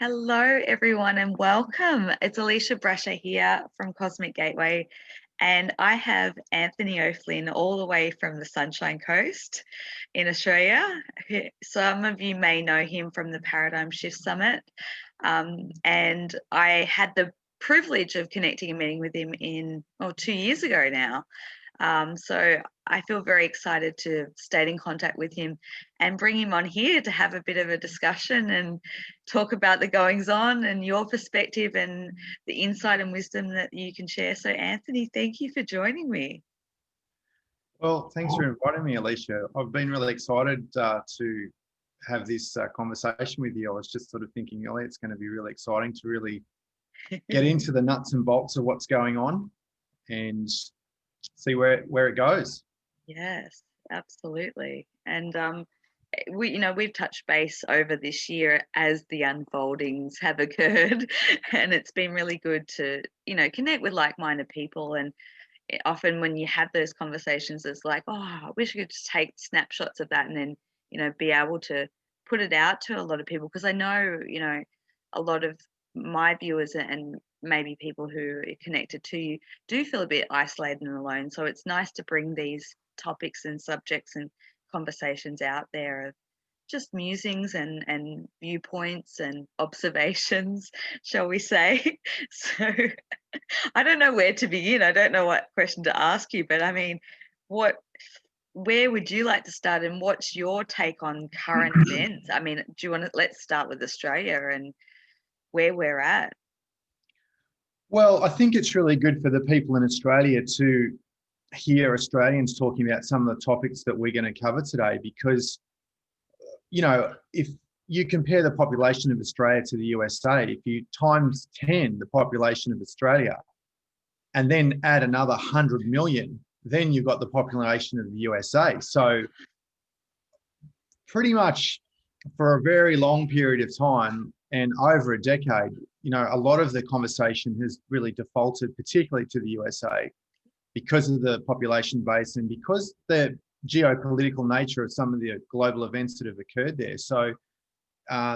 Hello, everyone, and welcome. It's Alisha Brusher here from Cosmic Gateway, and I have Anthony O'Flynn all the way from the Sunshine Coast in Australia. Some of you may know him from the Paradigm Shift Summit, and I had the privilege of connecting and meeting with him 2 years ago now. So I feel very excited to stay in contact with him and bring him on here to have a bit of a discussion and talk about the goings on and your perspective and the insight and wisdom that you can share. So Anthony, thank you for joining me. Well, thanks for inviting me, Alicia. I've been really excited to have this conversation with you. I was just sort of thinking, Ellie, it's going to be really exciting to really get into the nuts and bolts of what's going on and see where it goes. Yes, absolutely. And we've touched base over this year as the unfoldings have occurred, and it's been really good to connect with like-minded people. And often when you have those conversations, it's like, oh, I wish I could just take snapshots of that and then be able to put it out to a lot of people, because I know a lot of my viewers and maybe people who are connected to you do feel a bit isolated and alone. So it's nice to bring these topics and subjects and conversations out there of just musings and viewpoints and observations, shall we say. So I don't know where to begin. I don't know what question to ask you, but I mean, where would you like to start, and what's your take on current events? I mean, let's start with Australia and where we're at. Well, I think it's really good for the people in Australia to hear Australians talking about some of the topics that we're going to cover today, because, if you compare the population of Australia to the USA, if you times 10 the population of Australia and then add another 100 million, then you've got the population of the USA. So pretty much for a very long period of time and over a decade, a lot of the conversation has really defaulted, particularly to the USA, because of the population base and because the geopolitical nature of some of the global events that have occurred there. So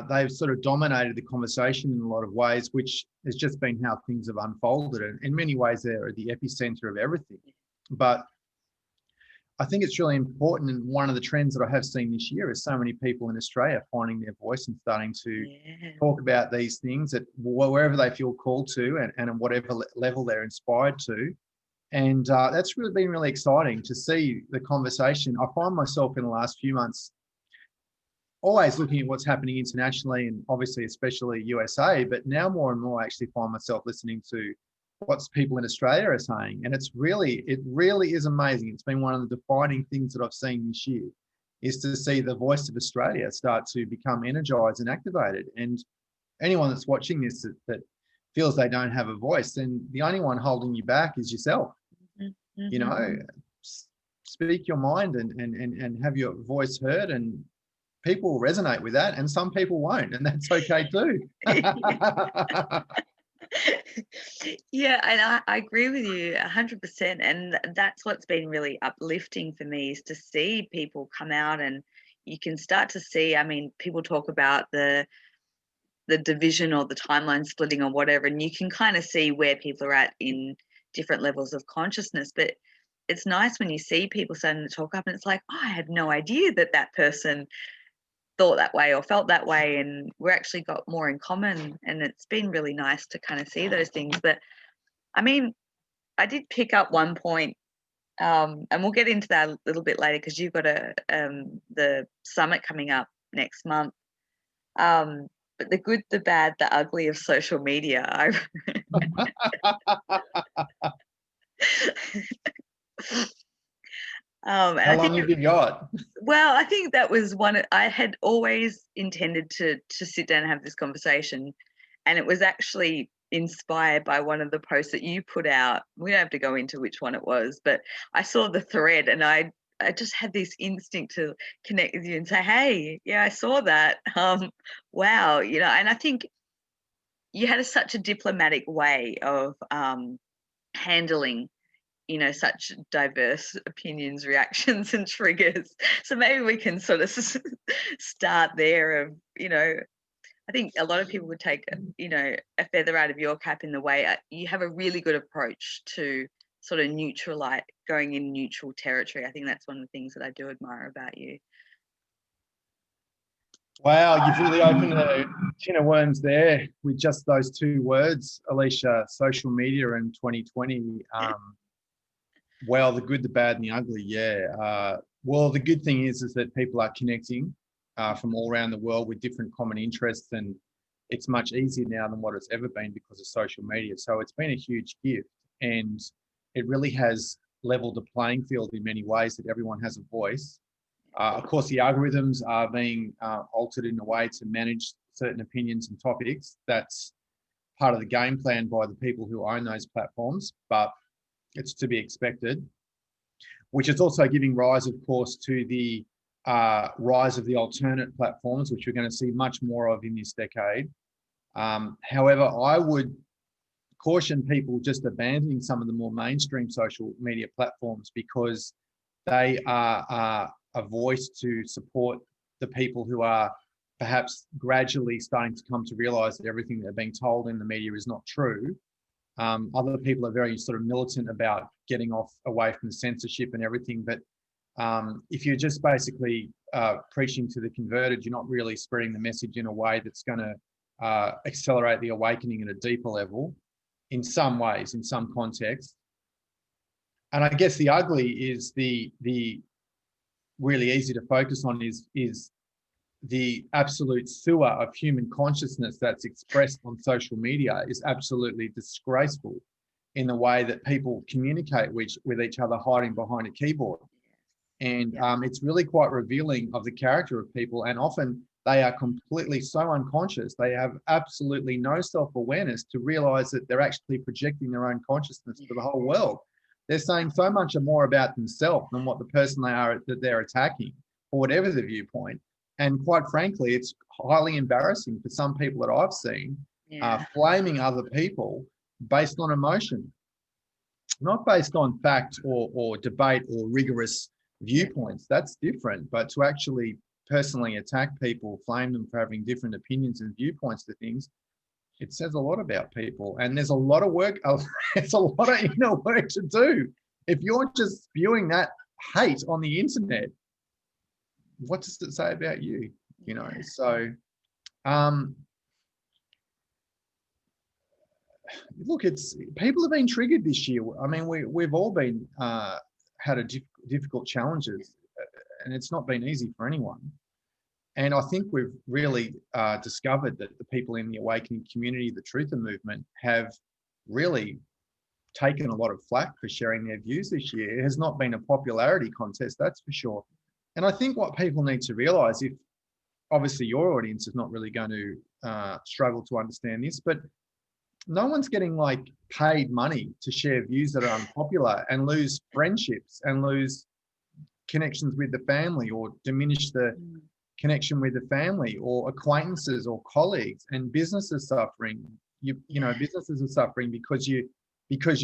they've sort of dominated the conversation in a lot of ways, which has just been how things have unfolded. And in many ways, they're at the epicenter of everything. But I think it's really important, and one of the trends that I have seen this year is so many people in Australia finding their voice and starting to talk about these things at wherever they feel called to and at whatever level they're inspired to. And that's really been really exciting to see the conversation. I find myself in the last few months always looking at what's happening internationally and obviously especially USA, but now more and more I actually find myself listening to what people in Australia are saying. And it really is amazing. It's been one of the defining things that I've seen this year, is to see the voice of Australia start to become energized and activated. And anyone that's watching this that feels they don't have a voice, then the only one holding you back is yourself. Mm-hmm. Speak your mind and have your voice heard, and people will resonate with that, and some people won't, and that's okay too. Yeah, and I agree with you 100%. And that's what's been really uplifting for me, is to see people come out, and you can start to see, I mean, people talk about the division or the timeline splitting or whatever, and you can kind of see where people are at in different levels of consciousness. But it's nice when you see people starting to talk up, and it's like, oh, I had no idea that person thought that way or felt that way, and we're actually got more in common. And it's been really nice to kind of see those things. But I mean, I did pick up one point, and we'll get into that a little bit later, because you've got the summit coming up next month. But the good, the bad, the ugly of social media. How long have you got? Well, I think that was one. I had always intended to sit down and have this conversation, and it was actually inspired by one of the posts that you put out. We don't have to go into which one it was, but I saw the thread, and I just had this instinct to connect with you and say, hey, yeah, I saw that. Wow, and I think you had such a diplomatic way of handling such diverse opinions, reactions, and triggers. So maybe we can sort of start there of, I think a lot of people would take, a feather out of your cap in the way you have a really good approach to sort of neutralite, going in neutral territory. I think that's one of the things that I do admire about you. Wow, you've really opened a tin of worms there with just those two words, Alicia. Social media in 2020. Well, the good, the bad, and the ugly. Yeah. Well, the good thing is that people are connecting from all around the world with different common interests, and it's much easier now than what it's ever been because of social media. So it's been a huge gift, and it really has leveled the playing field in many ways that everyone has a voice. Of course, the algorithms are being altered in a way to manage certain opinions and topics. That's part of the game plan by the people who own those platforms, but it's to be expected, which is also giving rise, of course, to the rise of the alternate platforms, which we're going to see much more of in this decade. However, I would caution people just abandoning some of the more mainstream social media platforms because they are a voice to support the people who are perhaps gradually starting to come to realize that everything they're being told in the media is not true. Other people are very sort of militant about getting away from censorship and everything. But if you're just basically preaching to the converted, you're not really spreading the message in a way that's going to accelerate the awakening at a deeper level in some ways, in some contexts. And I guess the ugly is the really easy to focus on is the absolute sewer of human consciousness that's expressed on social media is absolutely disgraceful in the way that people communicate with each other hiding behind a keyboard. And it's really quite revealing of the character of people. And often they are completely so unconscious. They have absolutely no self-awareness to realize that they're actually projecting their own consciousness to the whole world. They're saying so much more about themselves than what the person they are that they're attacking, or whatever the viewpoint. And quite frankly, it's highly embarrassing for some people that I've seen flaming other people based on emotion, not based on fact or debate or rigorous viewpoints. That's different. But to actually personally attack people, flame them for having different opinions and viewpoints to things, it says a lot about people. And there's a lot of work, it's a lot of inner work to do. If you're just spewing that hate on the internet, what does it say about you? You know, so look, it's people have been triggered this year. I mean, we've all been had a difficult challenges, and it's not been easy for anyone. And I think we've really discovered that the people in the awakening community, the truther movement, have really taken a lot of flack for sharing their views this year. It has not been a popularity contest, that's for sure. And I think what people need to realize, if obviously your audience is not really going to struggle to understand this, but no one's getting like paid money to share views that are unpopular and lose friendships and lose connections with the family or diminish the connection with the family or acquaintances or colleagues, and businesses suffering. You know, businesses are suffering because you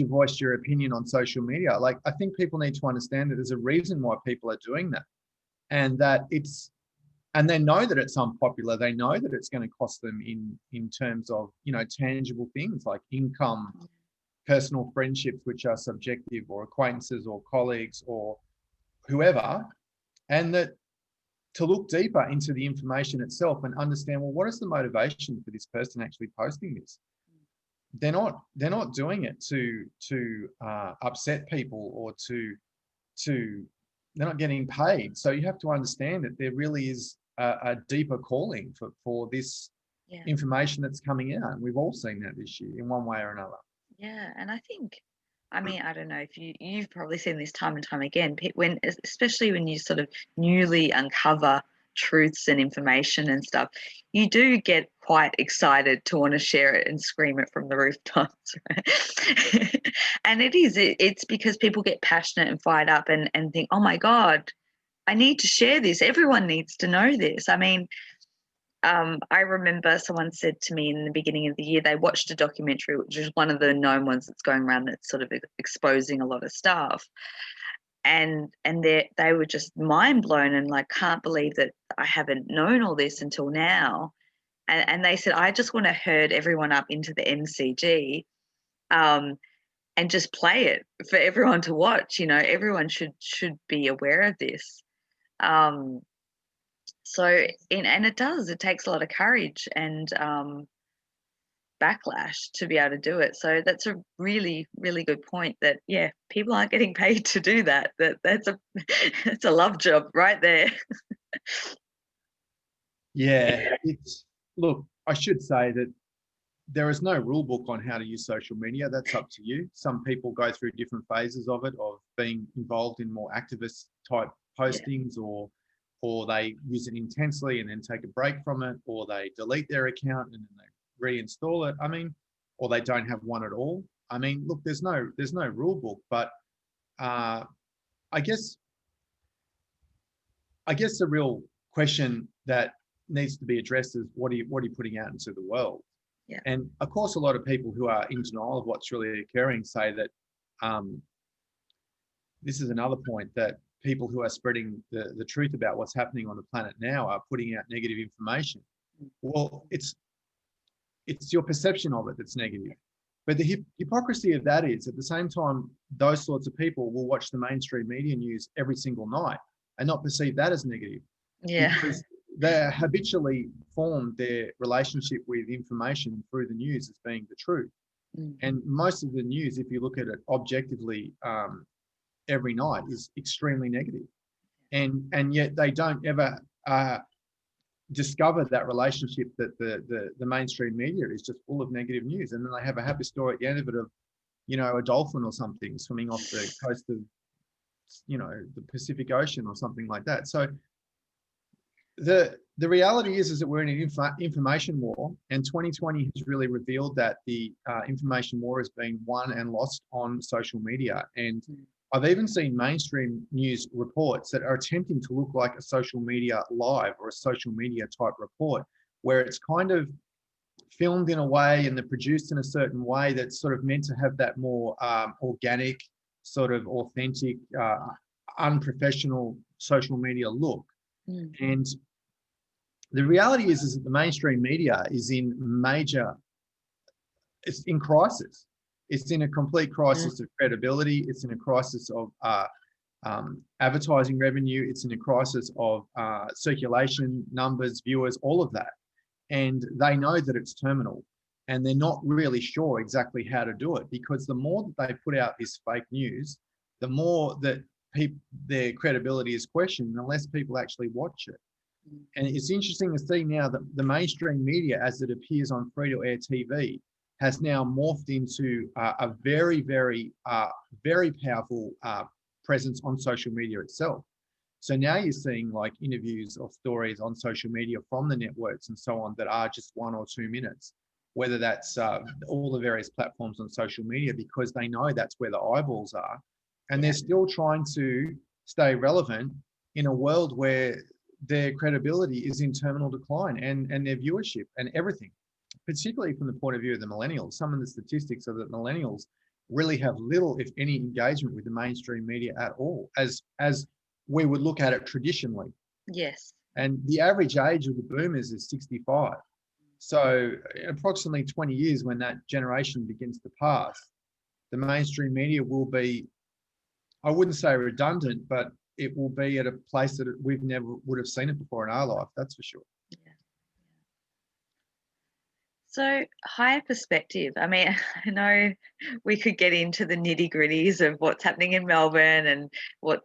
voiced your opinion on social media. Like, I think people need to understand that there's a reason why people are doing that, and that and they know that it's unpopular. They know that it's going to cost them in terms of, you know, tangible things like income, personal friendships, which are subjective, or acquaintances or colleagues or whoever, and that to look deeper into the information itself and understand, well, what is the motivation for this person actually posting this? They're not doing it to upset people or they're not getting paid. So you have to understand that there really is a deeper calling for this information that's coming out. And we've all seen that this year in one way or another. Yeah, and I think, I mean, I don't know if you've probably seen this time and time again, especially when you sort of newly uncover truths and information and stuff, you do get quite excited to want to share it and scream it from the rooftops, right? And it's because people get passionate and fired up and think, oh my God, I need to share this. Everyone needs to know this. I mean, I remember someone said to me in the beginning of the year, they watched a documentary, which is one of the known ones that's going around that's sort of exposing a lot of stuff. And they were just mind blown and like, can't believe that I haven't known all this until now. and they said, I just want to herd everyone up into the MCG, and just play it for everyone to watch. Everyone should be aware of this. And it takes a lot of courage and backlash to be able to do it. So that's a really, really good point, that people aren't getting paid to do that. That's a that's a love job right there. Yeah, look, I should say that there is no rule book on how to use social media. That's up to you. Some people go through different phases of it, of being involved in more activist type postings, or they use it intensely and then take a break from it, or they delete their account and then they reinstall it. I mean, or they don't have one at all. I mean, look, there's no rule book, but I guess the real question that needs to be addressed is what are you putting out into the world? Yeah. And of course, a lot of people who are in denial of what's really occurring say that this is another point, that people who are spreading the truth about what's happening on the planet now are putting out negative information. Well, it's your perception of it that's negative. But the hypocrisy of that is, at the same time, those sorts of people will watch the mainstream media news every single night and not perceive that as negative. Yeah. Because they habitually formed their relationship with information through the news as being the truth. And most of the news, if you look at it objectively every night, is extremely negative. And yet they don't ever discover that relationship, that the mainstream media is just full of negative news. And then they have a happy story at the end of it of, a dolphin or something swimming off the coast of, the Pacific Ocean or something like that. So the reality is that we're in an information war, and 2020 has really revealed that the information war is being won and lost on social media. And I've even seen mainstream news reports that are attempting to look like a social media live or a social media type report, where it's kind of filmed in a way and they're produced in a certain way that's sort of meant to have that more organic, sort of authentic, unprofessional social media look. And the reality is that the mainstream media is it's in crisis. It's in a complete crisis of credibility. It's in a crisis of advertising revenue. It's in a crisis of circulation, numbers, viewers, all of that. And they know that it's terminal, and they're not really sure exactly how to do it, because the more that they put out this fake news, the more that their credibility is questioned, the less people actually watch it. And it's interesting to see now that the mainstream media, as it appears on free-to-air TV, has now morphed into a very, very, very powerful presence on social media itself. So now you're seeing like interviews or stories on social media from the networks and so on that are just 1 or 2 minutes, whether that's all the various platforms on social media, because they know that's where the eyeballs are. And they're still trying to stay relevant in a world where their credibility is in terminal decline, and their viewership and everything, particularly from the point of view of the millennials. Some of the statistics are that millennials really have little, if any, engagement with the mainstream media at all, as we would look at it traditionally. Yes. And the average age of the boomers is 65. So approximately 20 years, when that generation begins to pass, the mainstream media will be, I wouldn't say redundant, but it will be at a place that we've never would have seen it before in our life, that's for sure. Yeah. So, higher perspective. I mean, I know we could get into the nitty gritties of what's happening in Melbourne and what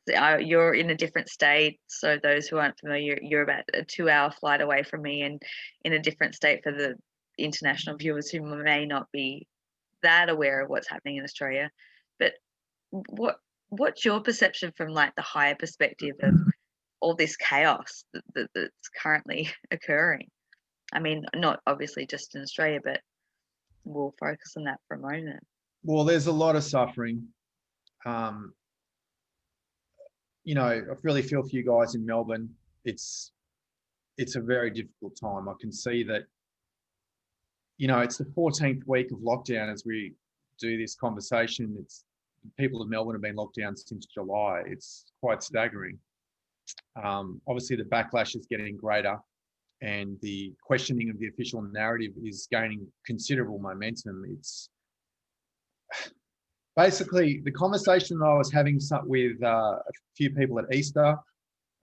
you're in a different state. So, those who aren't familiar, you're about a 2-hour flight away from me, and in a different state for the international viewers who may not be that aware of what's happening in Australia. But what's your perception from like the higher perspective of all this chaos that's currently occurring? I mean, not obviously just in Australia, but we'll focus on that for a moment. Well, there's a lot of suffering. I really feel for you guys in Melbourne. It's a very difficult time. I can see that, it's the 14th week of lockdown as we do this conversation. People in Melbourne have been locked down since July. It's quite staggering. Obviously, the backlash is getting greater. and the questioning of the official narrative is gaining considerable momentum. It's basically the conversation that I was having with a few people at Easter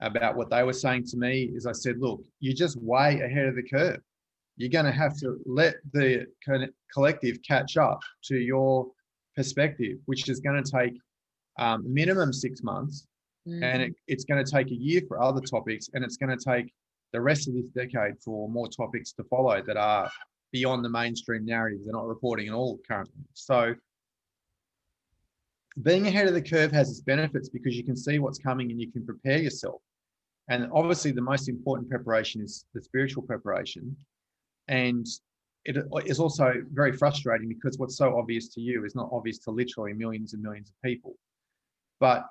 about what they were saying to me is I said, look, you're just way ahead of the curve. You're going to have to let the collective catch up to your perspective, which is going to take minimum 6 months. And it's going to take a year for other topics, and it's going to take the rest of this decade for more topics to follow that are beyond the mainstream narrative. They're not reporting at all currently. So being ahead of the curve has its benefits because you can see what's coming and you can prepare yourself. And obviously the most important preparation is the spiritual preparation. And it is also very frustrating because what's so obvious to you is not obvious to literally millions and millions of people. But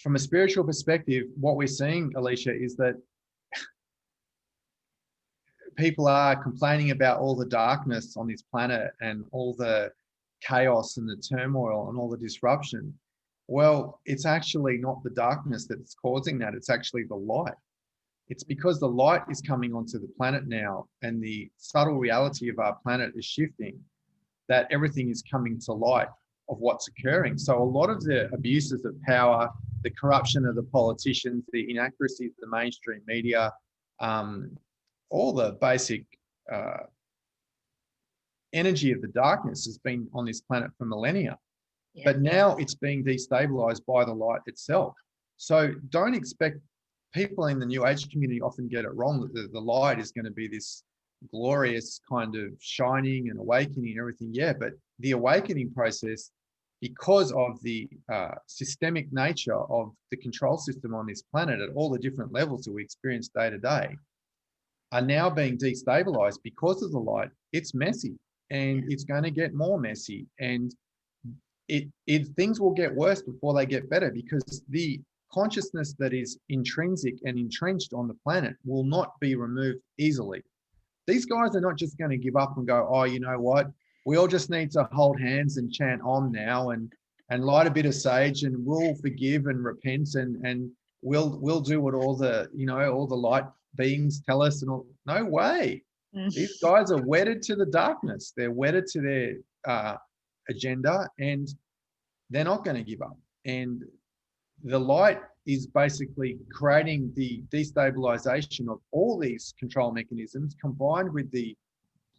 from a spiritual perspective, what we're seeing, Alisha, is that people are complaining about all the darkness on this planet and all the chaos and the turmoil and all the disruption. Well, it's actually not the darkness that's causing that. It's actually the light. It's because the light is coming onto the planet now and the subtle reality of our planet is shifting that everything is coming to light of what's occurring. So a lot of the abuses of power, the corruption of the politicians, the inaccuracies of the mainstream media, all the basic energy of the darkness has been on this planet for millennia. Yeah. But now it's being destabilized by the light itself. So don't expect, people in the New Age community often get it wrong, that the light is going to be this glorious kind of shining and awakening and everything. Yeah, but the awakening process, because of the systemic nature of the control system on this planet at all the different levels that we experience day to day, are now being destabilized because of the light. It's messy and it's going to get more messy, and things will get worse before they get better, because the consciousness that is intrinsic and entrenched on the planet will not be removed easily. These guys are not just going to give up and go, oh, you know what? We all just need to hold hands and chant Om now and light a bit of sage, and we'll forgive and repent, and we'll do what all the, you know, all the light beings tell us. And all. No way. These guys are wedded to the darkness. They're wedded to their agenda, and they're not going to give up. And the light is basically creating the destabilization of all these control mechanisms, combined with the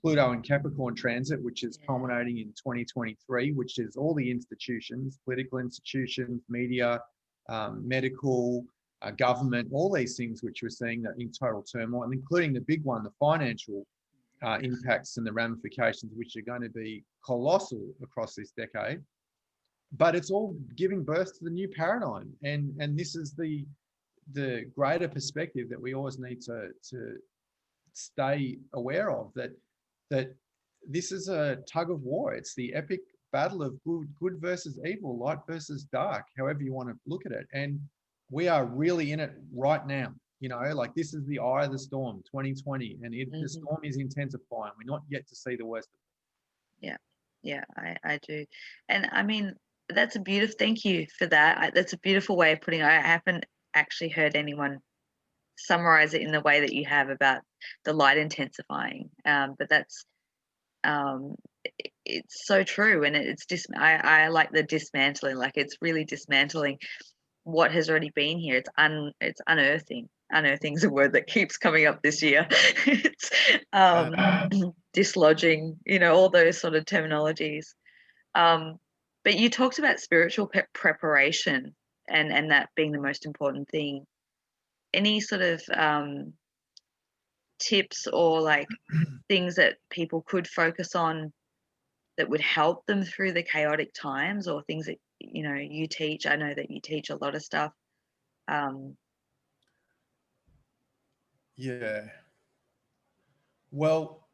Pluto and Capricorn transit, which is culminating in 2023, which is all the institutions, political institutions, media, medical, government, all these things which we're seeing that in total turmoil, and including the big one, the financial impacts and the ramifications, which are going to be colossal across this decade. But it's all giving birth to the new paradigm, and this is the greater perspective that we always need to stay aware of, that this is a tug of war. It's the epic battle of good versus evil, light versus dark, however you want to look at it. And we are really in it right now. You know, like this is the eye of the storm, 2020, and the storm is intensifying. We're not yet to see the worst of it. Yeah, I do. And I mean, that's a beautiful, thank you for that. That's a beautiful way of putting it. I haven't actually heard anyone summarize it in the way that you have about the light intensifying. But that's, it's so true. And I like the dismantling, like it's really dismantling what has already been here. It's unearthing. Unearthing is a word that keeps coming up this year. It's dislodging, you know, all those sort of terminologies. But you talked about spiritual preparation and that being the most important thing. Any sort of tips or like things that people could focus on that would help them through the chaotic times, or things that, you know, you teach? I know that you teach a lot of stuff. Yeah. Well,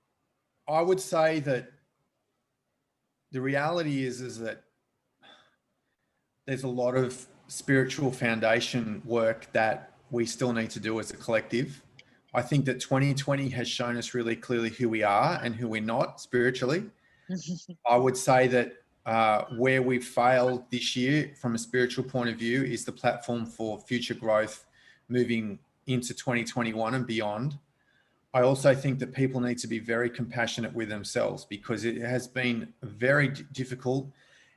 I would say that the reality is that there's a lot of spiritual foundation work that we still need to do as a collective. I think that 2020 has shown us really clearly who we are and who we're not spiritually. I would say that where we've failed this year from a spiritual point of view is the platform for future growth moving into 2021 and beyond. I also think that people need to be very compassionate with themselves, because it has been very difficult.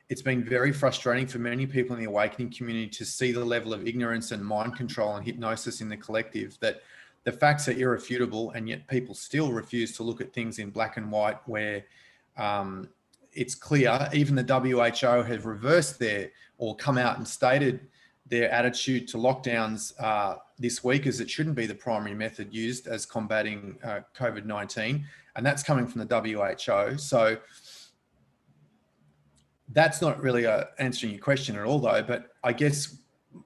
It's been very frustrating for many people in the awakening community to see the level of ignorance and mind control and hypnosis in the collective, that the facts are irrefutable, and yet people still refuse to look at things in black and white, where it's clear. Even the WHO have reversed or come out and stated their attitude to lockdowns this week, as it shouldn't be the primary method used as combating COVID-19. And that's coming from the WHO. So that's not really answering your question at all, though. But I guess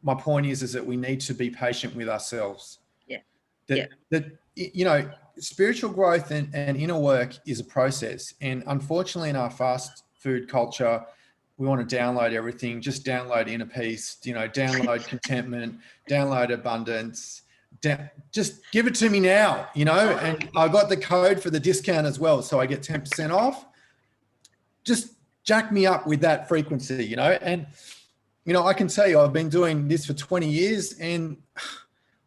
my point is that we need to be patient with ourselves. Yeah. That you know, spiritual growth and inner work is a process. And unfortunately, in our fast food culture, we want to download everything. Just download inner peace, you know, download contentment, download abundance. Just give it to me now, you know. And I got the code for the discount as well, so I get 10% off. Just jack me up with that frequency, you know. And, you know, I can tell you, I've been doing this for 20 years. And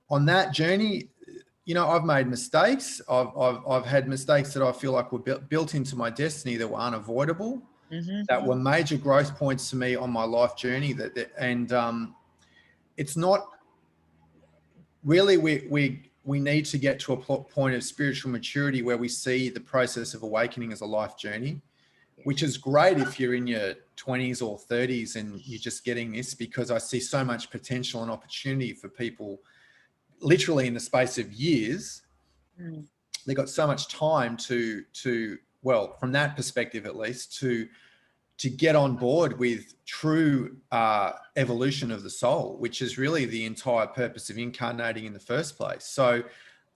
on that journey, you know, I've made mistakes. I've had mistakes that I feel like were built into my destiny, that were unavoidable, that were major growth points to me on my life journey. It's not really, we need to get to a point of spiritual maturity where we see the process of awakening as a life journey, which is great if you're in your 20s or 30s and you're just getting this, because I see so much potential and opportunity for people literally in the space of years. They got so much time to well, from that perspective at least, to get on board with true evolution of the soul, which is really the entire purpose of incarnating in the first place. So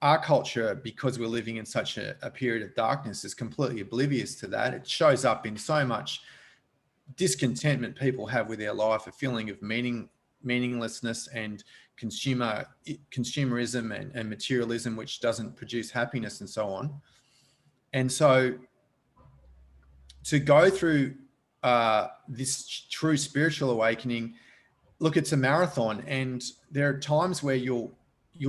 our culture, because we're living in such a period of darkness, is completely oblivious to that. It shows up in so much discontentment people have with their life, a feeling of meaninglessness and consumerism and materialism, which doesn't produce happiness and so on. And so to go through this true spiritual awakening, look, it's a marathon, and there are times where you'll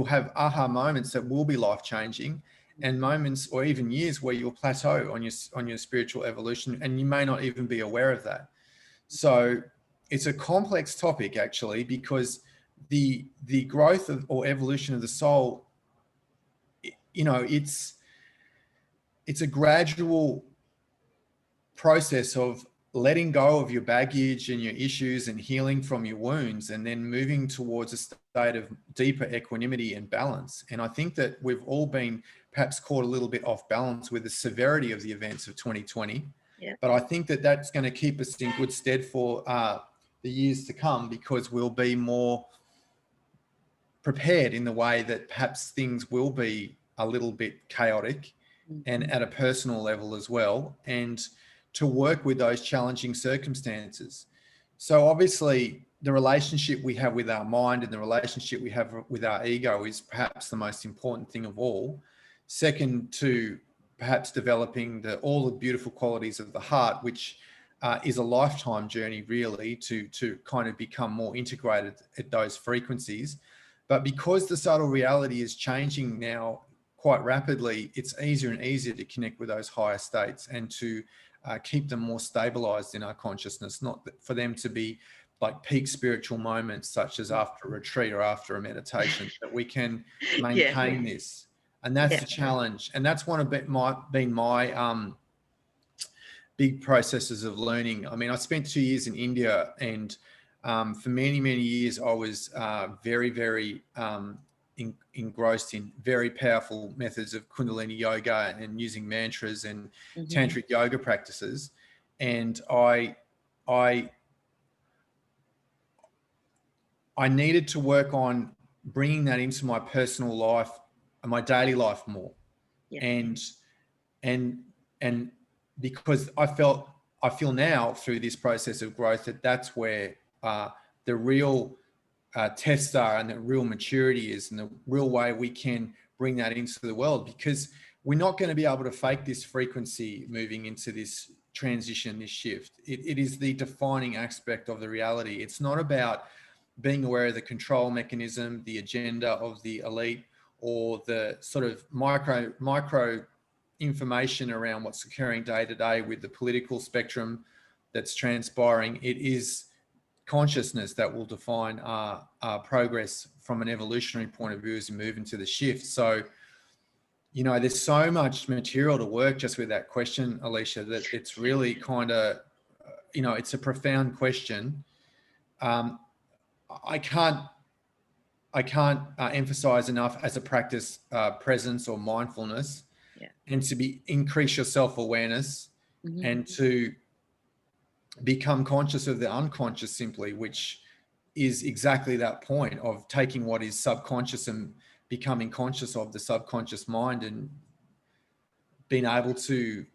have aha moments that will be life-changing, and moments or even years where you'll plateau on your spiritual evolution, and you may not even be aware of that. So it's a complex topic, actually, because the growth of or evolution of the soul, you know, it's a gradual process of letting go of your baggage and your issues and healing from your wounds, and then moving towards a state of deeper equanimity and balance. And I think that we've all been perhaps caught a little bit off balance with the severity of the events of 2020. Yeah. But I think that that's going to keep us in good stead for the years to come, because we'll be more prepared in the way that perhaps things will be a little bit chaotic, and at a personal level as well, and to work with those challenging circumstances. So obviously the relationship we have with our mind and the relationship we have with our ego is perhaps the most important thing of all. Second to perhaps developing all the beautiful qualities of the heart, which is a lifetime journey really to kind of become more integrated at those frequencies. But because the subtle reality is changing now quite rapidly, it's easier and easier to connect with those higher states and to keep them more stabilized in our consciousness, not for them to be like peak spiritual moments, such as after a retreat or after a meditation, that we can maintain this. And that's the challenge. And that's one of my big processes of learning. I mean, I spent 2 years in India, and for many, many years, I was very, very engrossed in very powerful methods of Kundalini yoga and using mantras and tantric yoga practices. And I needed to work on bringing that into my personal life and my daily life more. And because I feel now through this process of growth that that's where the real tests are, and the real maturity is, and the real way we can bring that into the world, because we're not going to be able to fake this frequency moving into this transition, this shift. It is the defining aspect of the reality. It's not about being aware of the control mechanism, the agenda of the elite, or the sort of micro information around what's occurring day to day with the political spectrum that's transpiring. It is consciousness that will define our progress from an evolutionary point of view as we move into the shift. So, you know, there's so much material to work just with that question, Alisha, that it's really kind of, you know, it's a profound question. I can't emphasize enough as a practice presence or mindfulness, and to increase your self-awareness, and to become conscious of the unconscious simply, which is exactly that point of taking what is subconscious and becoming conscious of the subconscious mind, and being able to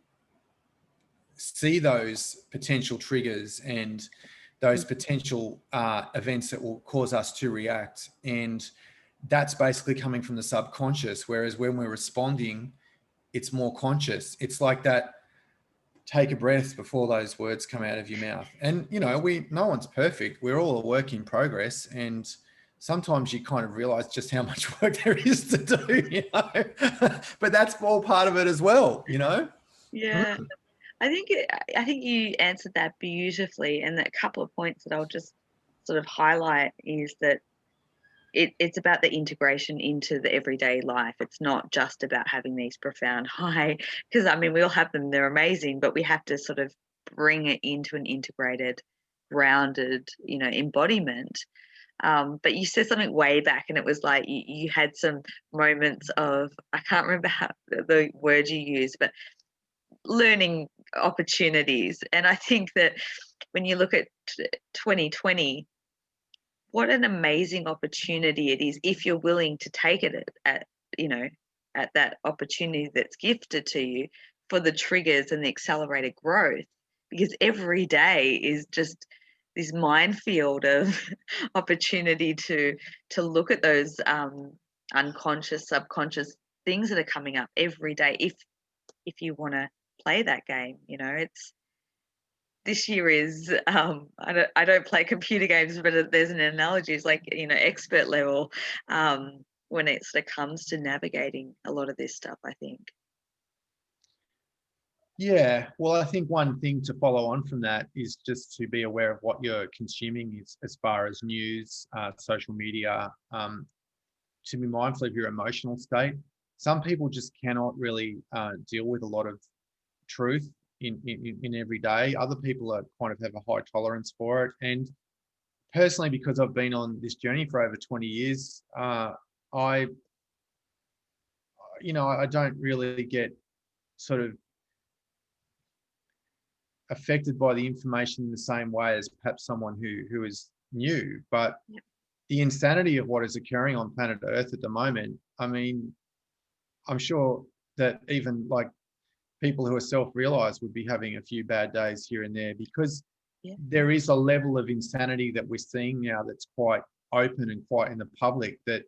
see those potential triggers and those potential events that will cause us to react. And that's basically coming from the subconscious. Whereas when we're responding, it's more conscious. It's like that, take a breath before those words come out of your mouth. And, you know, no one's perfect. We're all a work in progress. And sometimes you kind of realize just how much work there is to do, you know, but that's all part of it as well, you know? Yeah. I think you answered that beautifully, and that couple of points that I'll just sort of highlight is that it's about the integration into the everyday life. It's not just about having these profound high, because I mean we all have them, they're amazing, but we have to sort of bring it into an integrated, grounded, you know, embodiment. But you said something way back, and it was like you had some moments of, I can't remember how the word you used, but learning opportunities. And I think that when you look at 2020, what an amazing opportunity it is if you're willing to take it at you know, at that opportunity that's gifted to you for the triggers and the accelerated growth, because every day is just this minefield of opportunity to look at those unconscious, subconscious things that are coming up every day if you want to play that game. You know, it's this year is I don't play computer games, but there's an analogy. It's like, you know, expert level when it sort of comes to navigating a lot of this stuff, I think. Yeah, well, I think one thing to follow on from that is just to be aware of what you're consuming as far as news, social media, to be mindful of your emotional state. Some people just cannot really deal with a lot of truth in every day. Other people are kind of have a high tolerance for it. And personally, because I've been on this journey for over 20 years, I don't really get sort of affected by the information in the same way as perhaps someone who is new. But the insanity of what is occurring on planet Earth at the moment, I mean, I'm sure that even like people who are self-realized would be having a few bad days here and there, because there is a level of insanity that we're seeing now that's quite open and quite in the public, that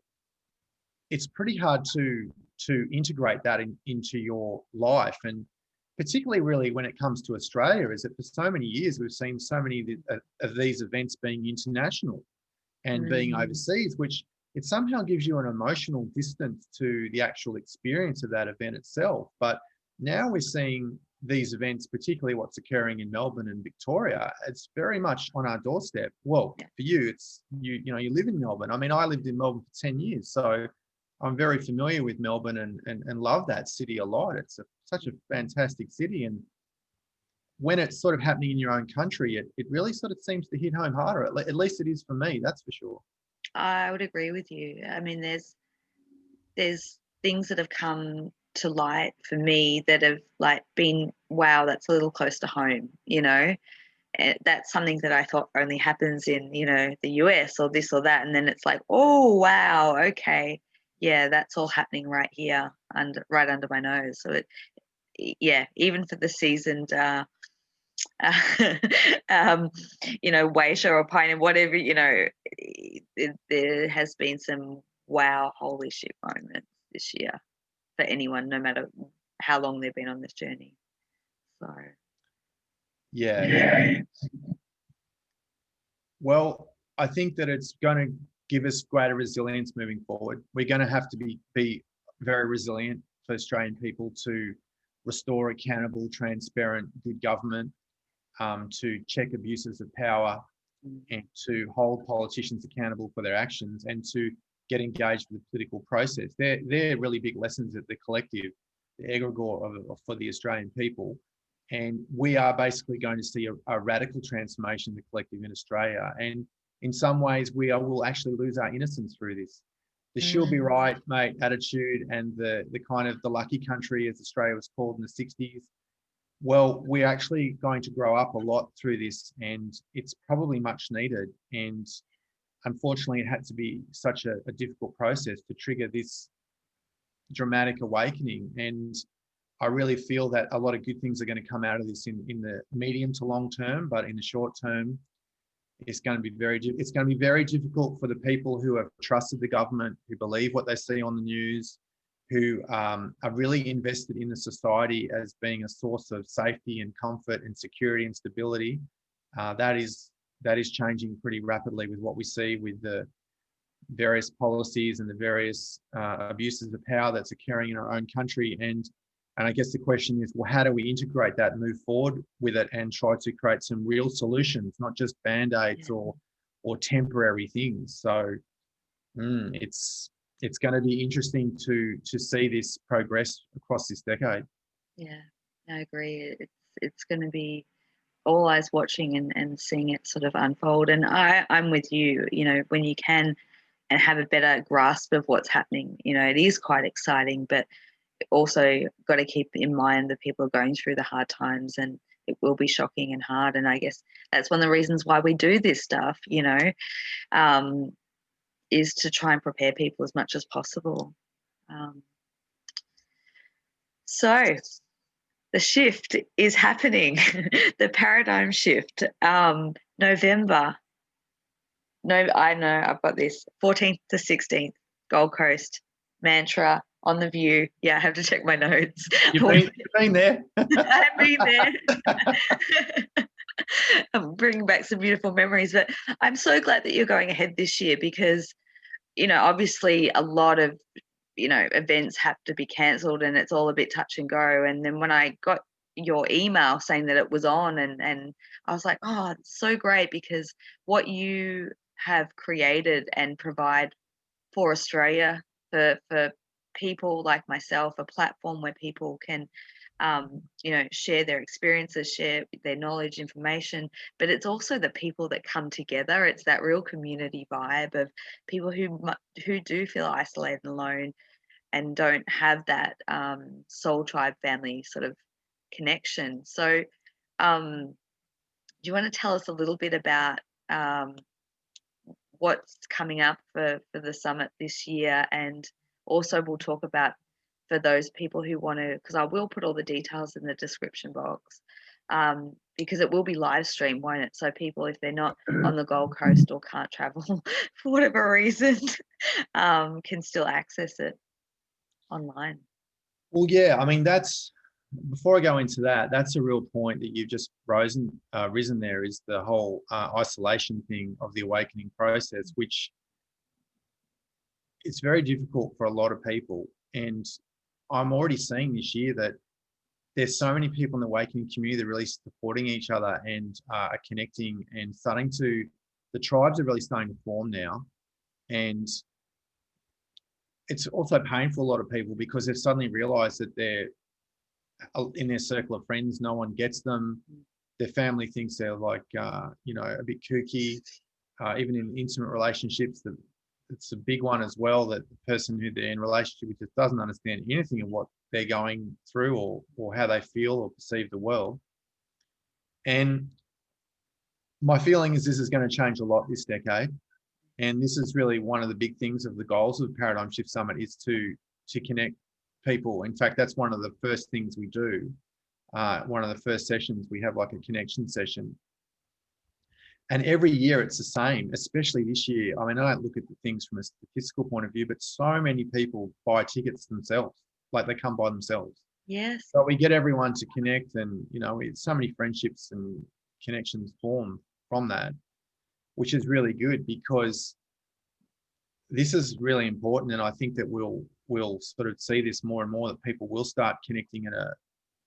it's pretty hard to integrate that into your life. And particularly really when it comes to Australia, is that for so many years we've seen so many of these events being international and being overseas, which it somehow gives you an emotional distance to the actual experience of that event itself. But now we're seeing these events, particularly what's occurring in Melbourne and Victoria, it's very much on our doorstep. Well, for you, it's you live in Melbourne. I mean, I lived in Melbourne for 10 years, so I'm very familiar with Melbourne and love that city a lot. It's such a fantastic city. And when it's sort of happening in your own country, it really sort of seems to hit home harder. At least it is for me, that's for sure. I would agree with you. I mean, there's things that have come to light for me that have like been, wow, that's a little close to home, you know. And that's something that I thought only happens in, you know, the US or this or that, and then it's like, oh wow, okay, yeah, that's all happening right here, right under my nose. So even for the seasoned you know, waiter or pioneer, whatever, you know, there has been some wow, holy shit moments this year for anyone, no matter how long they've been on this journey. So yeah. Well, I think that it's going to give us greater resilience moving forward. We're going to have to be very resilient for Australian people to restore accountable, transparent, good government, to check abuses of power, and to hold politicians accountable for their actions, and to get engaged with the political process. They're really big lessons that the collective, the egregore for the Australian people. And we are basically going to see a radical transformation in the collective in Australia. And in some ways, will actually lose our innocence through this. The she'll be right, mate, attitude, and the kind of the lucky country, as Australia was called in the 60s. Well, we're actually going to grow up a lot through this, and it's probably much needed. And unfortunately, it had to be such a difficult process to trigger this dramatic awakening. And I really feel that a lot of good things are going to come out of this in the medium to long term, but in the short term, it's going to be very difficult for the people who have trusted the government, who believe what they see on the news, who are really invested in the society as being a source of safety and comfort and security and stability. That is changing pretty rapidly with what we see with the various policies and the various abuses of power that's occurring in our own country. And I guess the question is, well, how do we integrate that and move forward with it and try to create some real solutions, not just band-aids or temporary things? So it's going to be interesting to see this progress across this decade. Yeah, I agree. It's going to be all eyes watching and seeing it sort of unfold. And I'm with you, when you can and have a better grasp of what's happening, it is quite exciting, but also got to keep in mind that people are going through the hard times, and it will be shocking and hard. And I guess that's one of the reasons why we do this stuff, is to try and prepare people as much as possible. So the shift is happening, the paradigm shift. November. No, I know, I've got this. 14th to 16th, Gold Coast, Mantra, on the View. Yeah, I have to check my notes. You've been there. I've been there. I'm bringing back some beautiful memories, but I'm so glad that you're going ahead this year because, obviously a lot of, events have to be cancelled and it's all a bit touch and go. And then when I got your email saying that it was on, and I was like, oh, it's so great, because what you have created and provide for Australia, for people like myself, a platform where people can share their experiences, share their knowledge, information, but it's also the people that come together. It's that real community vibe of people who do feel isolated and alone and don't have that soul tribe family sort of connection. So do you want to tell us a little bit about what's coming up for the summit this year? And also we'll talk about, for those people who want to, because I will put all the details in the description box, because it will be live streamed, won't it? So people, if they're not on the Gold Coast or can't travel for whatever reason, can still access it online. Well, yeah, I mean, before I go into that, that's a real point that you've just risen there, is the whole isolation thing of the awakening process, which it's very difficult for a lot of people. And I'm already seeing this year that there's so many people in the awakening community that are really supporting each other and are connecting and the tribes are really starting to form now. And it's also painful for a lot of people because they've suddenly realized that they're in their circle of friends, no one gets them. Their family thinks they're like, a bit kooky. Even in intimate relationships, it's a big one as well, that the person who they're in relationship with just doesn't understand anything of what they're going through or how they feel or perceive the world. And my feeling is this is going to change a lot this decade. And this is really one of the big things of the goals of the Paradigm Shift Summit, is to connect people. In fact, that's one of the first things we do. One of the first sessions, we have like a connection session. And every year it's the same, especially this year. I mean, I don't look at the things from a statistical point of view, but so many people buy tickets themselves, like they come by themselves. Yes. So we get everyone to connect, and, so many friendships and connections formed from that, which is really good, because this is really important, and I think that we'll sort of see this more and more, that people will start connecting at a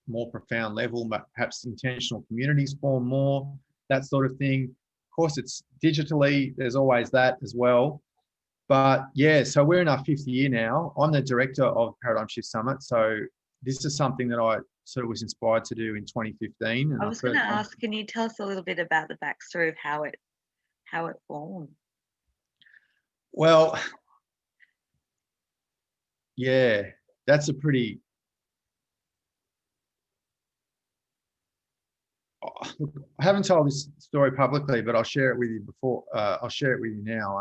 more profound level, but perhaps intentional communities form more, that sort of thing. Of course, it's digitally, there's always that as well. But yeah, so we're in our 5th year now. I'm the director of Paradigm Shift Summit. So this is something that I sort of was inspired to do in 2015. And I was going to ask, can you tell us a little bit about the backstory of how it formed? Well, yeah, that's a pretty, look, I haven't told this story publicly, but I'll share it with you before. I'll share it with you now.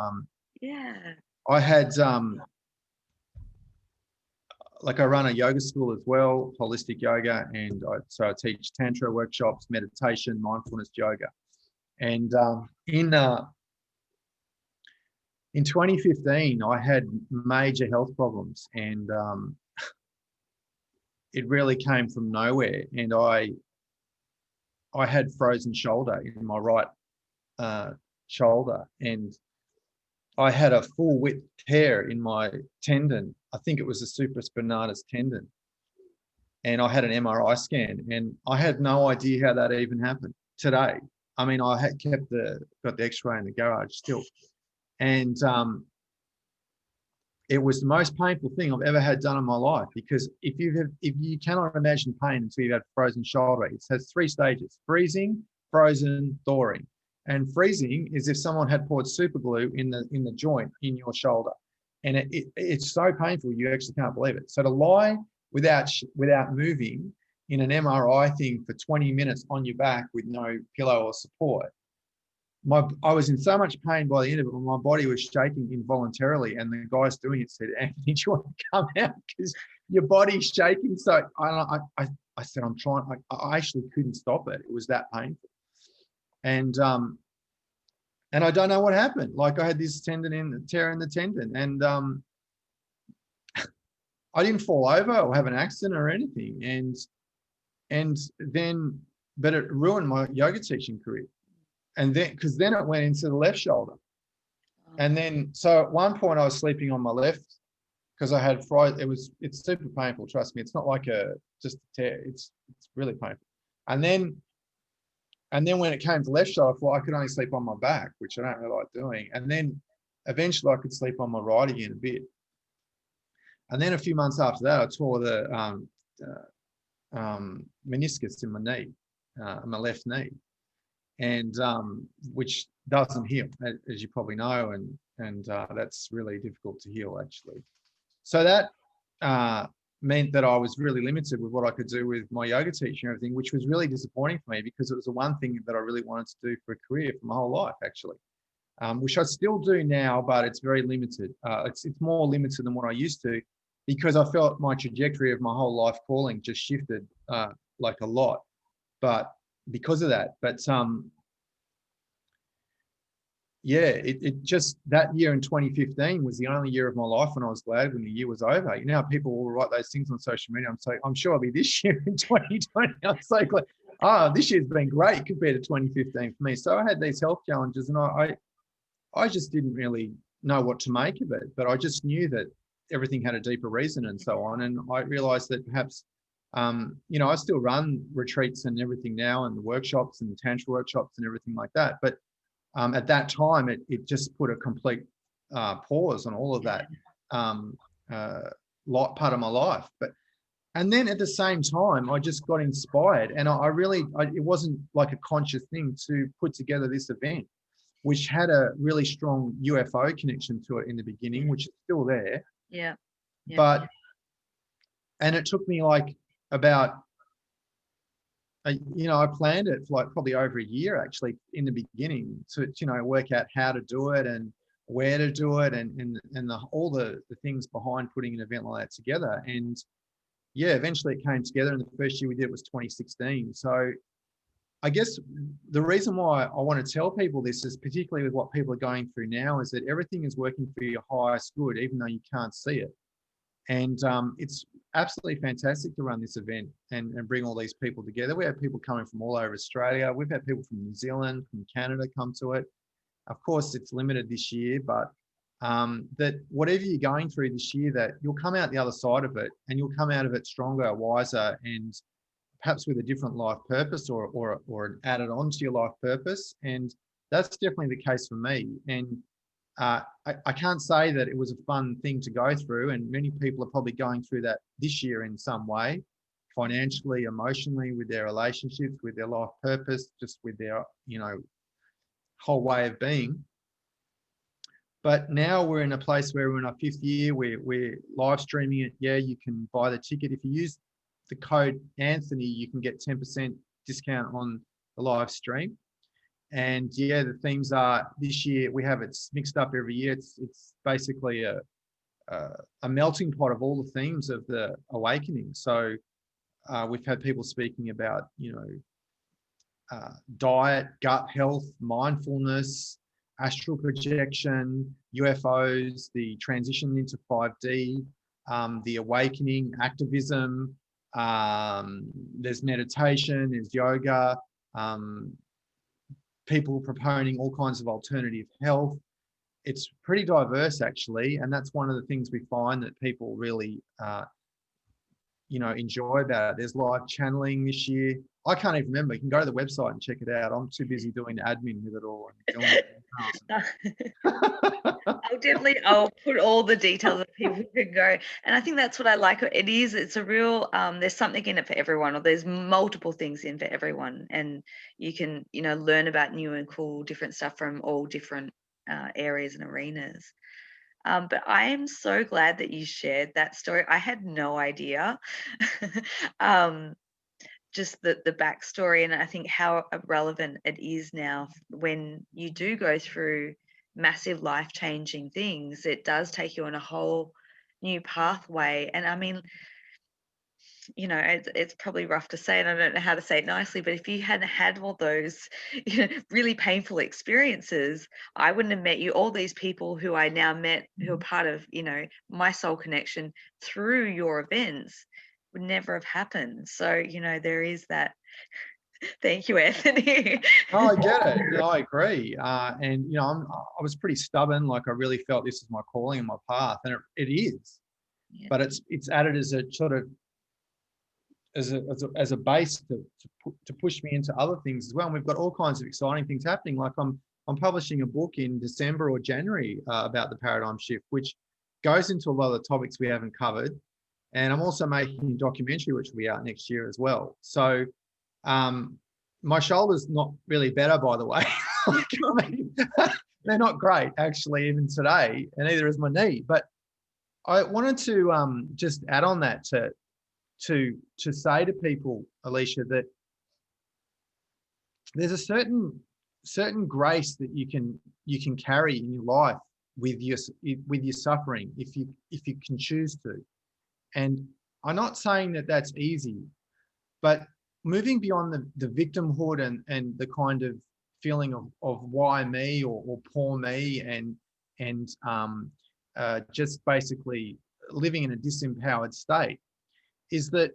Yeah. I had like I run a yoga school as well, holistic yoga, and I teach tantra workshops, meditation, mindfulness yoga. And in 2015, I had major health problems, and it really came from nowhere. And I had frozen shoulder in my right shoulder, and I had a full width tear in my tendon. I think it was a supraspinatus tendon. And I had an MRI scan, and I had no idea how that even happened today. I mean, I had got the X-ray in the garage still, and it was the most painful thing I've ever had done in my life. Because if you cannot imagine pain until you've had frozen shoulder, it has 3 stages: freezing, frozen, thawing. And freezing is if someone had poured super glue in the joint in your shoulder, and it's so painful you actually can't believe it. So to lie without moving in an MRI thing for 20 minutes on your back with no pillow or support, I was in so much pain by the end of it. My body was shaking involuntarily, and the guys doing it said, "Anthony, do you want to come out because your body's shaking?" So I said, "I'm trying." I actually couldn't stop it. It was that painful, and I don't know what happened. Like, I had this tear in the tendon, and I didn't fall over or have an accident or anything, and then, but it ruined my yoga teaching career. And then, because then it went into the left shoulder. And then, so at one point I was sleeping on my left because I had it's super painful. Trust me. It's not like just a tear. It's really painful. And then when it came to left shoulder, I thought I could only sleep on my back, which I don't really like doing. And then eventually I could sleep on my right again a bit. And then a few months after that, I tore the meniscus in my knee, my left knee. And which doesn't heal, as you probably know, and that's really difficult to heal, actually. So that meant that I was really limited with what I could do with my yoga teaching and everything, which was really disappointing for me, because it was the one thing that I really wanted to do for a career for my whole life, actually, which I still do now, but it's very limited. It's more limited than what I used to, because I felt my trajectory of my whole life calling just shifted like a lot. But because of that, but yeah, it just, that year in 2015 was the only year of my life when I was glad when the year was over. You know how people will write those things on social media. I'm sure I'll be this year in 2020. I'm so glad. This year's been great compared to 2015 for me. So I had these health challenges, and I just didn't really know what to make of it, but I just knew that everything had a deeper reason and so on. And I realized that perhaps, you know, I still run retreats and everything now, and the workshops and the tantra workshops and everything like that. But at that time, it just put a complete pause on all of that part of my life. And then at the same time, I just got inspired, and it wasn't like a conscious thing to put together this event, which had a really strong UFO connection to it in the beginning, which is still there. Yeah. And it took me like about, you know, I planned it for like probably over a year, actually, in the beginning, to, you know, work out how to do it and where to do it, and all the things behind putting an event like that together. And yeah, eventually it came together, and the first year we did was 2016. So I guess the reason why I want to tell people this is, particularly with what people are going through now, is that everything is working for your highest good, even though you can't see it. And it's absolutely fantastic to run this event and bring all these people together. We have people coming from all over Australia. We've had people from New Zealand, from Canada come to it. Of course, it's limited this year, but that whatever you're going through this year, that you'll come out the other side of it, and you'll come out of it stronger, wiser, and perhaps with a different life purpose, or added on to your life purpose. And that's definitely the case for me. And I can't say that it was a fun thing to go through, and many people are probably going through that this year in some way, financially, emotionally, with their relationships, with their life purpose, just with their, whole way of being. But now we're in a place where we're in our 5th year. We're live streaming it. Yeah, you can buy the ticket. If you use the code Anthony, you can get 10% discount on the live stream. And yeah, the themes are, this year we have, it's mixed up every year. It's basically a melting pot of all the themes of the awakening. So we've had people speaking about, diet, gut health, mindfulness, astral projection, UFOs, the transition into 5D, the awakening, activism. There's meditation, there's yoga, people proponing all kinds of alternative health. It's pretty diverse, actually, and that's one of the things we find that people really enjoy about it. There's live channeling this year. I can't even remember. You can go to the website and check it out. I'm too busy doing admin with it all. I'll put all the details that people can go. And I think that's what I like. It's a real, there's something in it for everyone, or there's multiple things in for everyone. And you can, learn about new and cool different stuff from all different areas and arenas. But I am so glad that you shared that story. I had no idea. Just the backstory, and I think how relevant it is now when you do go through massive life-changing things. It does take you on a whole new pathway. And I mean, it's probably rough to say, and I don't know how to say it nicely, but if you hadn't had all those really painful experiences, I wouldn't have met you. All these people who I now met, who are part of my soul connection through your events, would never have happened. So there is that. Thank you, Anthony. Oh, I get it. Yeah, I agree. And I was pretty stubborn. Like, I really felt this is my calling and my path, and it is. Yeah. But it's added as a sort of as a base to push me into other things as well. And we've got all kinds of exciting things happening. Like I'm publishing a book in December or January about the paradigm shift, which goes into a lot of the topics we haven't covered. And I'm also making a documentary, which will be out next year as well. So my shoulder's not really better, by the way. They're not great, actually, even today, and neither is my knee. But I wanted to just add on that to say to people, Alisha, that there's a certain grace that you can carry in your life with your suffering if you can choose to. And I'm not saying that that's easy, but moving beyond the victimhood and the kind of feeling of why me or poor me and just basically living in a disempowered state, is that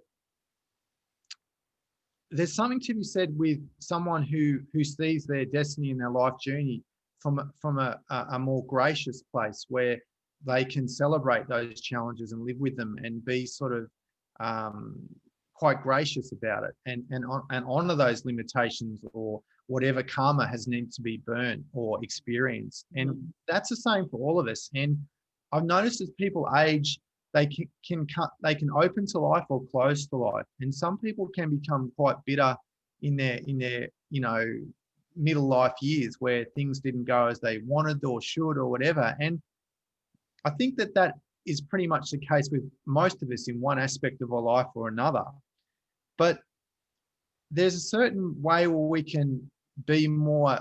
there's something to be said with someone who sees their destiny and their life journey from a more gracious place, where they can celebrate those challenges and live with them and be sort of quite gracious about it and honor those limitations or whatever karma has needed to be burnt or experienced. And that's the same for all of us. And I've noticed as people age, they can open to life or close to life. And some people can become quite bitter in their middle life years, where things didn't go as they wanted or should or whatever. And I think that is pretty much the case with most of us in one aspect of our life or another. But there's a certain way where we can be more,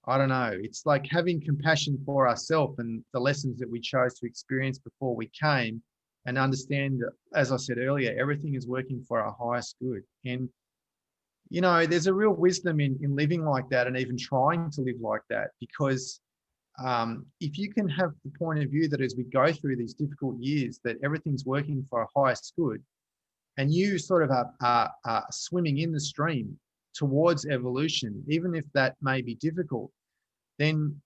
I don't know, it's like having compassion for ourselves and the lessons that we chose to experience before we came, and understand that, as I said earlier, everything is working for our highest good. And, there's a real wisdom in living like that, and even trying to live like that, because if you can have the point of view that as we go through these difficult years, that everything's working for our highest good, and you sort of are swimming in the stream towards evolution, even if that may be difficult, then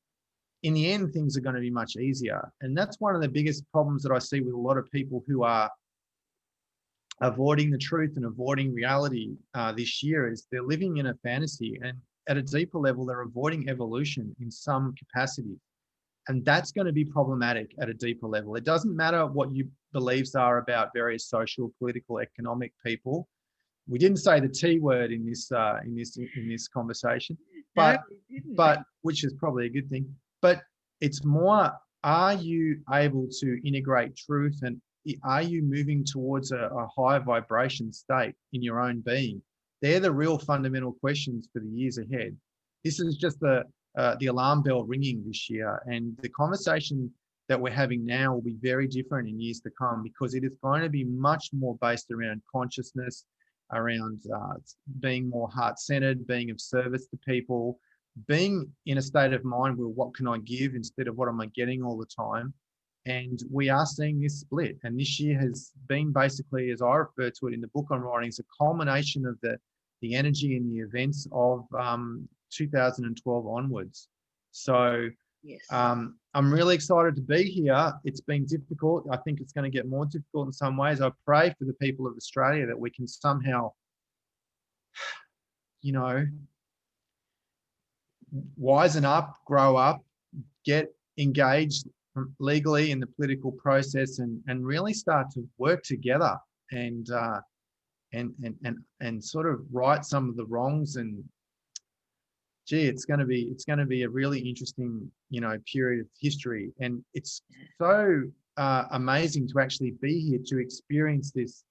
in the end, things are going to be much easier. And that's one of the biggest problems that I see with a lot of people who are avoiding the truth and avoiding reality this year, is they're living in a fantasy, and at a deeper level, they're avoiding evolution in some capacity. And that's going to be problematic at a deeper level. It doesn't matter what your beliefs are about various social, political, economic people. We didn't say the T word in this conversation, No, but we didn't. which is probably a good thing. But it's more, are you able to integrate truth, and are you moving towards a higher vibration state in your own being? They're the real fundamental questions for the years ahead. This is just the alarm bell ringing this year, and the conversation that we're having now will be very different in years to come, because it is going to be much more based around consciousness, around being more heart-centered, being of service to people, being in a state of mind where what can I give instead of what am I getting all the time. And we are seeing this split. And this year has been basically, as I refer to it in the book I'm writing, is a culmination of the energy and the events of 2012 onwards. So Yes. I'm really excited to be here. It's been difficult. I think it's going to get more difficult in some ways. I pray for the people of Australia that we can somehow, you know, wisen up, grow up, get engaged legally in the political process, and really start to work together and sort of right some of the wrongs. And gee, it's going to be a really interesting, period of history. And it's so amazing to actually be here to experience this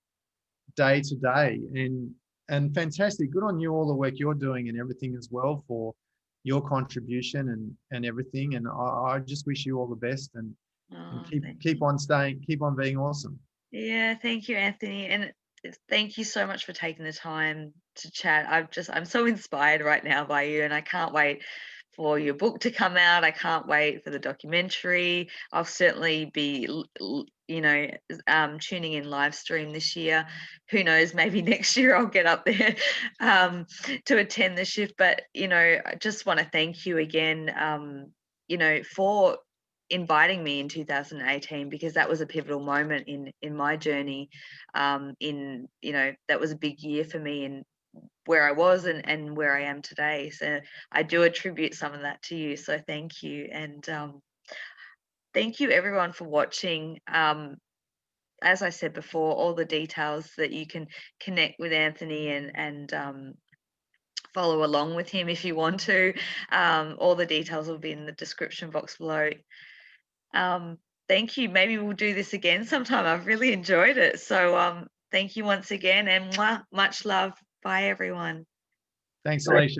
day to day. And fantastic. Good on you, all the work you're doing and everything as well, for your contribution and everything. And I just wish you all the best, and keep on being awesome. Yeah, thank you, Anthony. And thank you so much for taking the time to chat. I'm so inspired right now by you, and I can't wait for your book to come out. I can't wait for the documentary. I'll certainly be, tuning in live stream this year. Who knows, maybe next year I'll get up there to attend the shift. But, I just want to thank you again, for inviting me in 2018, because that was a pivotal moment in my journey. That was a big year for me, and where I was and where I am today. So I do attribute some of that to you. So thank you. And thank you everyone for watching. As I said before, all the details that you can connect with Anthony and follow along with him if you want to. All the details will be in the description box below. Thank you. Maybe we'll do this again sometime. I've really enjoyed it. So thank you once again, and much love. Bye, everyone. Thanks, Alisha.